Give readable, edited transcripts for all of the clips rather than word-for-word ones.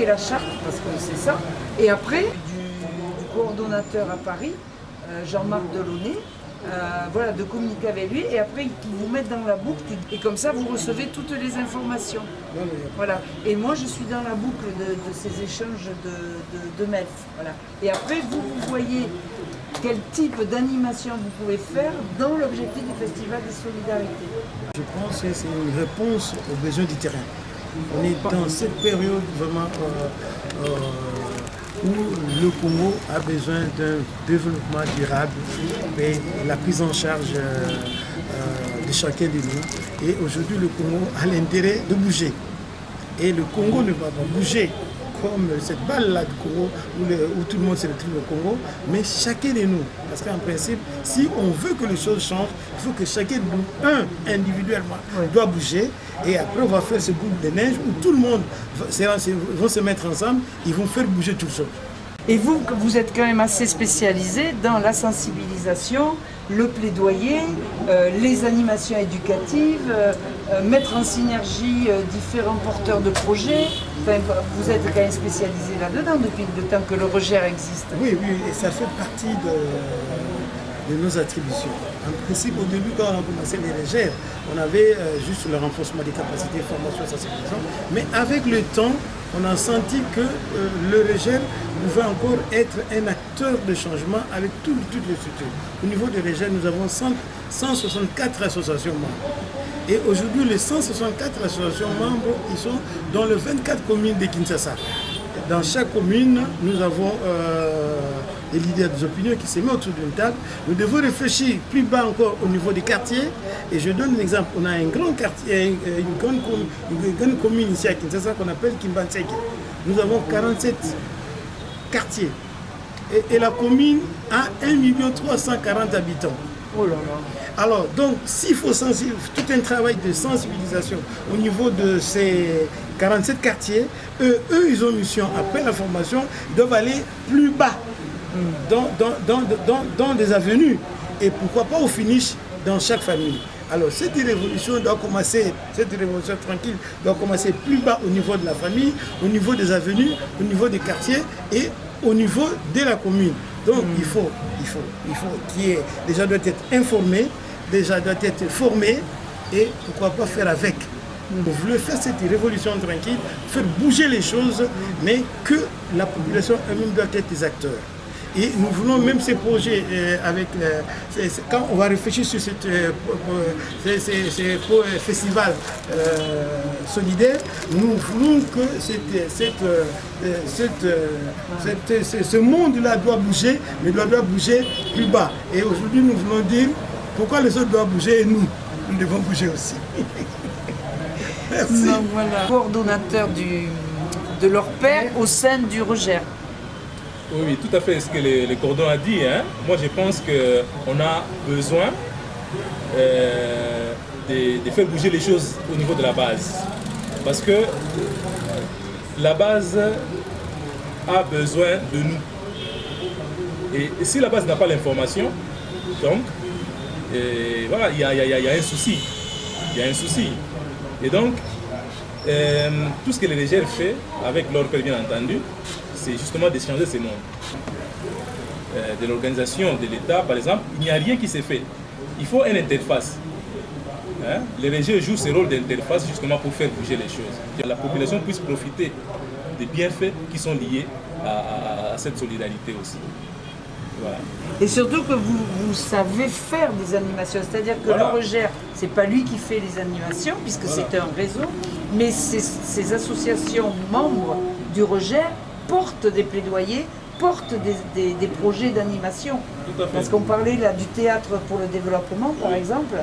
La charte, parce que c'est ça. Et après, du coordonnateur à Paris, Jean-Marc Delaunay, voilà, de communiquer avec lui. Et après, ils vous mettent dans la boucle. Et comme ça, vous recevez toutes les informations. Voilà. Et moi, je suis dans la boucle de ces échanges de mails. Voilà. Et après, vous voyez quel type d'animation vous pouvez faire dans l'objectif du Festival des Solidarités. Je pense que c'est une réponse aux besoins du terrain. On est dans cette période vraiment où le Congo a besoin d'un développement durable et la prise en charge de chacun de nous. Et aujourd'hui, le Congo a l'intérêt de bouger. Et le Congo ne va pas bouger comme cette balle-là du Congo, où tout le monde se retrouve au Congo, mais chacun de nous. Parce qu'en principe, si on veut que les choses changent, il faut que chacun de nous, individuellement, doit bouger. Et après, on va faire ce boule de neige où tout le monde va se mettre ensemble, ils vont faire bouger tout ça. Et vous êtes quand même assez spécialisé dans la sensibilisation, le plaidoyer, les animations éducatives, mettre en synergie différents porteurs de projets. Enfin, vous êtes quand même spécialisé là-dedans depuis le temps que le REGER existe. Oui, et ça fait partie de nos attributions. En principe, au début, quand on a commencé les REGER, on avait juste le renforcement des capacités, formation, sensibilisation. Mais avec le temps, on a senti que le REGER pouvait encore être un acteur de changement avec toutes les structures. Au niveau du REGER, nous avons 164 associations membres. Et aujourd'hui, les 164 associations membres, ils sont dans les 24 communes de Kinshasa. Dans chaque commune, nous avons des leaders des opinions qui se mettent autour d'une table. Nous devons réfléchir plus bas encore au niveau des quartiers. Et je donne un exemple. On a un grand quartier, une grande commune ici à Kinshasa qu'on appelle Kimbanseke. Nous avons 47 quartiers. Et la commune a 1 340 000 habitants. Oh là là. Alors, donc, s'il faut tout un travail de sensibilisation au niveau de ces 47 quartiers, eux ils ont une mission. Après la formation, ils doivent aller plus bas dans des avenues. Et pourquoi pas au finish dans chaque famille. Alors, cette révolution doit commencer, cette révolution tranquille doit commencer plus bas au niveau de la famille, au niveau des avenues, au niveau des quartiers et au niveau de la commune. Donc, il faut qu'il y ait, les gens doivent être informés, les gens doivent être formés et pourquoi pas faire avec. Vous voulez faire cette révolution tranquille, faire bouger les choses, mais que la population elle-même doit être des acteurs. Et nous voulons même ces projets quand on va réfléchir sur ces festivals solidaires, nous voulons que ce monde-là doit bouger, mais doit bouger plus bas. Et aujourd'hui, nous voulons dire pourquoi les autres doivent bouger et nous devons bouger aussi. Merci. Donc, voilà. Coordonnateur de leur père au sein du REGER. Oui, tout à fait ce que le cordon a dit. Hein. Moi, je pense qu'on a besoin de faire bouger les choses au niveau de la base. Parce que la base a besoin de nous. Et si la base n'a pas l'information, donc, voilà, il y a un souci. Il y a un souci. Et donc, tout ce que le REGER fait, avec leur père bien entendu, c'est justement d'échanger ces mondes. De l'organisation de l'État, par exemple, il n'y a rien qui s'est fait. Il faut une interface. Hein? Le REGER joue ce rôle d'interface justement pour faire bouger les choses. Que la population puisse profiter des bienfaits qui sont liés à cette solidarité aussi. Voilà. Et surtout que vous savez faire des animations, c'est-à-dire que le REGER, c'est pas lui qui fait les animations, puisque c'est un réseau, mais ces associations membres du REGER portent des plaidoyers, portent des projets d'animation. Parce qu'on parlait là du théâtre pour le développement, par exemple,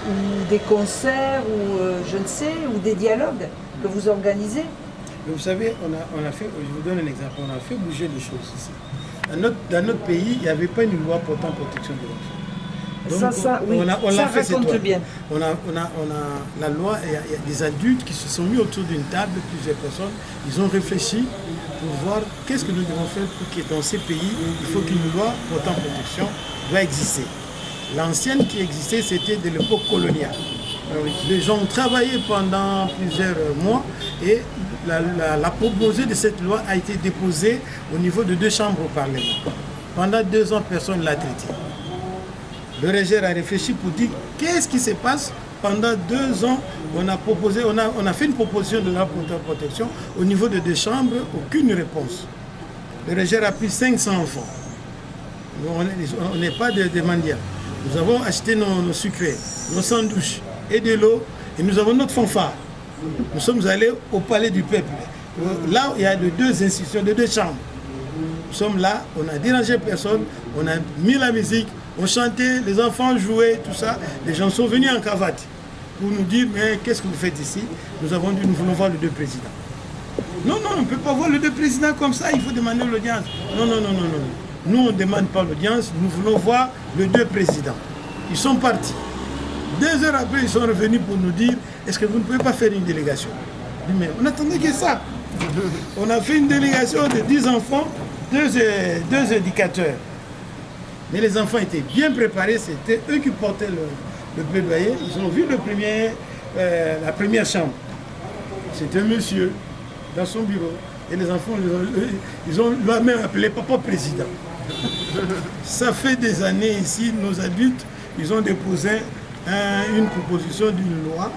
ou des concerts, ou je ne sais, ou des dialogues que vous organisez. Mais vous savez, on a fait, je vous donne un exemple, on a fait bouger les choses ici. Dans notre pays, il n'y avait pas une loi portant protection de l'enfant. Donc, oui, on ça l'a fait cette raconte loi. bien. On a la loi, il y a des adultes qui se sont mis autour d'une table, plusieurs personnes, ils ont réfléchi pour voir qu'est-ce que nous devons faire pour que dans ces pays, il faut qu'une loi portant protection doit exister. L'ancienne qui existait, c'était de l'époque coloniale. Les gens ont travaillé pendant plusieurs mois et la proposition de cette loi a été déposée au niveau de 2 chambres au Parlement. Pendant 2 ans, personne ne l'a traitée. Le régère a réfléchi pour dire qu'est-ce qui se passe. Pendant 2 ans, on a fait une proposition de la protection au niveau de 2 chambres, aucune réponse. Le régère a pris 500 enfants. On n'est pas des mendiants. Nous avons acheté nos sucrés, nos sandwichs et de l'eau, et nous avons notre fanfare. Nous sommes allés au palais du peuple. Là, il y a 2 institutions, 2 chambres. Nous sommes là, on a dérangé personne, on a mis la musique, on chantait, les enfants jouaient, tout ça. Les gens sont venus en cravate pour nous dire, mais qu'est-ce que vous faites ici? Nous avons dit, nous voulons voir les 2 présidents. Non, on ne peut pas voir les 2 présidents comme ça, il faut demander l'audience. Non. Nous, on ne demande pas l'audience, nous voulons voir les 2 présidents. Ils sont partis. 2 heures après, ils sont revenus pour nous dire, est-ce que vous ne pouvez pas faire une délégation? Mais on n'attendait que ça. On a fait une délégation de 10 enfants, 2 éducateurs. Mais les enfants étaient bien préparés, c'était eux qui portaient le plaidoyer. Ils ont vu la première chambre. C'était un monsieur dans son bureau. Et les enfants, ils ont même appelé papa président. Ça fait des années ici, nos adultes, ils ont déposé une proposition d'une loi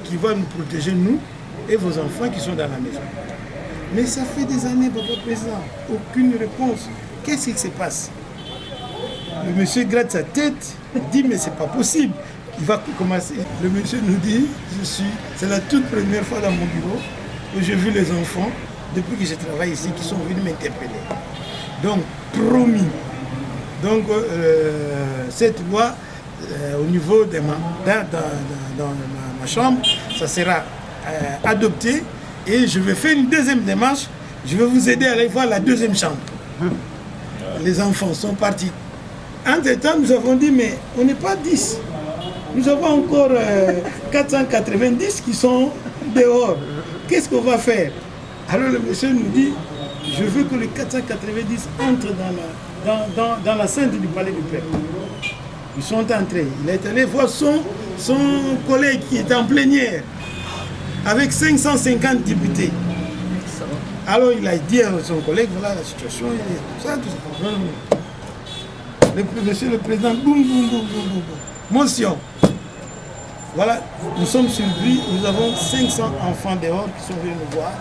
qui va nous protéger, nous et vos enfants qui sont dans la maison. Mais ça fait des années, papa président, aucune réponse. Qu'est-ce qui se passe? Le monsieur gratte sa tête, il dit mais c'est pas possible. Il va commencer. Le monsieur nous dit, c'est la toute première fois dans mon bureau que j'ai vu les enfants, depuis que je travaille ici, qui sont venus m'interpeller. Donc, promis. Donc, cette loi, au niveau de dans ma chambre, ça sera adopté et je vais faire une 2e démarche. Je vais vous aider à aller voir la 2e chambre. Les enfants sont partis. Entre-temps, nous avons dit, mais on n'est pas 10. Nous avons encore 490 qui sont dehors. Qu'est-ce qu'on va faire? Alors le monsieur nous dit, je veux que les 490 entrent dans la scène du palais du peuple. Ils sont entrés. Il est allé voir son collègue qui était en plénière, avec 550 députés. Alors il a dit à son collègue, voilà la situation, tout ça. Non. Monsieur le président, boum. Motion. Voilà, nous sommes surpris, nous avons 500 enfants dehors qui sont venus nous voir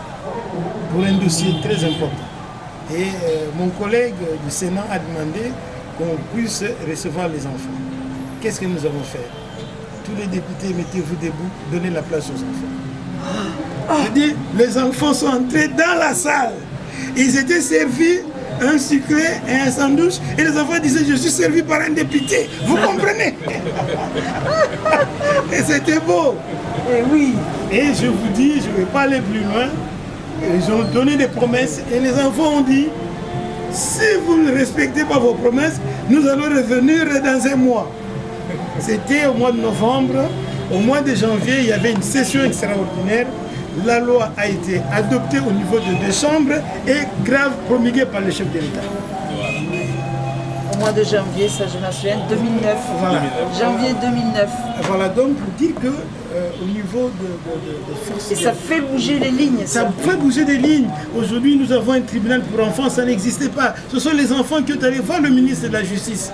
pour un dossier très important. Et mon collègue du Sénat a demandé qu'on puisse recevoir les enfants. Qu'est-ce que nous avons fait? Tous les députés, mettez-vous debout, donnez la place aux enfants. Je dis, les enfants sont entrés dans la salle. Ils étaient servis un sucré et un sandwich, et les enfants disaient, je suis servi par un député. Vous comprenez? Et c'était beau. Et oui. Et je vous dis, je ne vais pas aller plus loin. Ils ont donné des promesses et les enfants ont dit, si vous ne respectez pas vos promesses, nous allons revenir dans 1 mois. C'était au mois de novembre. Au mois de janvier, il y avait une session extraordinaire. La loi a été adoptée au niveau de 2 chambres et grave promulguée par le chef de l'État. Au mois de janvier, ça je m'en souviens, 2009. Voilà. Janvier 2009. Voilà donc pour dire que au niveau de force... Et ça fait bouger les lignes. Ça fait bouger des lignes. Aujourd'hui, nous avons un tribunal pour enfants, ça n'existait pas. Ce sont les enfants qui sont allés voir le ministre de la Justice.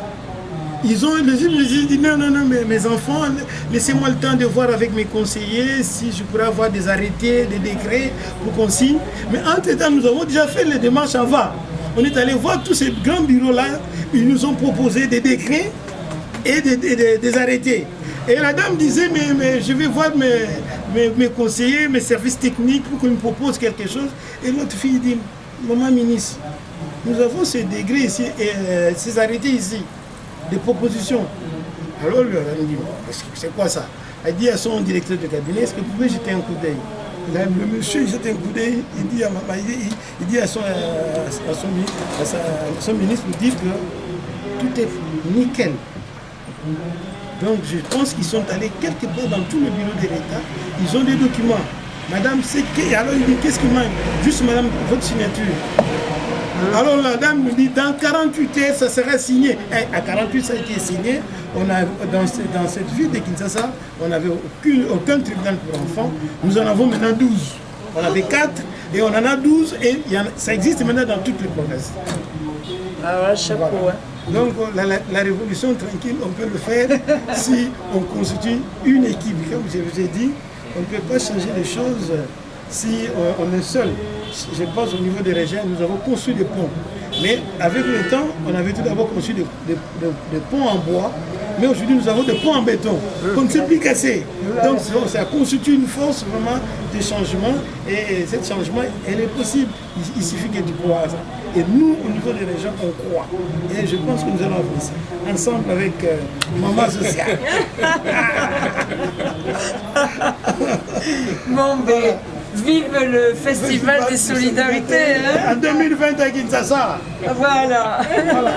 Le juge dit non, mais mes enfants, laissez-moi le temps de voir avec mes conseillers si je pourrais avoir des arrêtés, des décrets pour qu'on signe. Mais entre-temps, nous avons déjà fait les démarches avant. On est allé voir tous ces grands bureaux-là, ils nous ont proposé des décrets et des arrêtés. Et la dame disait, mais je vais voir mes conseillers, mes services techniques pour qu'ils me proposent quelque chose. Et l'autre fille dit, maman ministre, nous avons ces décrets ici et ces arrêtés ici. Des propositions. Alors, elle me dit, c'est quoi ça? Elle dit à son directeur de cabinet, est-ce que vous pouvez jeter un coup d'œil? le monsieur il jette un coup d'œil, il dit à il dit à son ministre, il dit que tout est nickel. Donc je pense qu'ils sont allés quelque part dans tout le bureau de l'État, ils ont des documents. Madame, c'est que, alors il dit qu'est-ce qui manque? Juste madame, votre signature. Alors la dame nous dit dans 48 heures ça sera signé. Et à 48 ça a été signé. On a, dans cette ville de Kinshasa, on n'avait aucun tribunal pour enfants. Nous en avons maintenant 12. On avait 4 et on en a 12 et ça existe maintenant dans toutes les provinces. Ah ouais, chapeau. Voilà. Hein. Donc la révolution tranquille, on peut le faire si on constitue une équipe. Comme je vous ai dit, on ne peut pas changer les choses si on est seul. Je pense au niveau des régions, nous avons construit des ponts. Mais avec le temps, on avait tout d'abord construit des ponts en bois. Mais aujourd'hui, nous avons des ponts en béton qu'on ne sait plus casser. Donc ça constitue une force vraiment de changement. Et ce changement, elle est possible. Il suffit que tu crois à ça. Et nous, au niveau des régions, on croit. Et je pense que nous allons faire ça. Ensemble avec Maman Sociale. Bon, ben, vive le Festival des Solidarités. Hein. En 2020 à Kinshasa. Voilà. Voilà.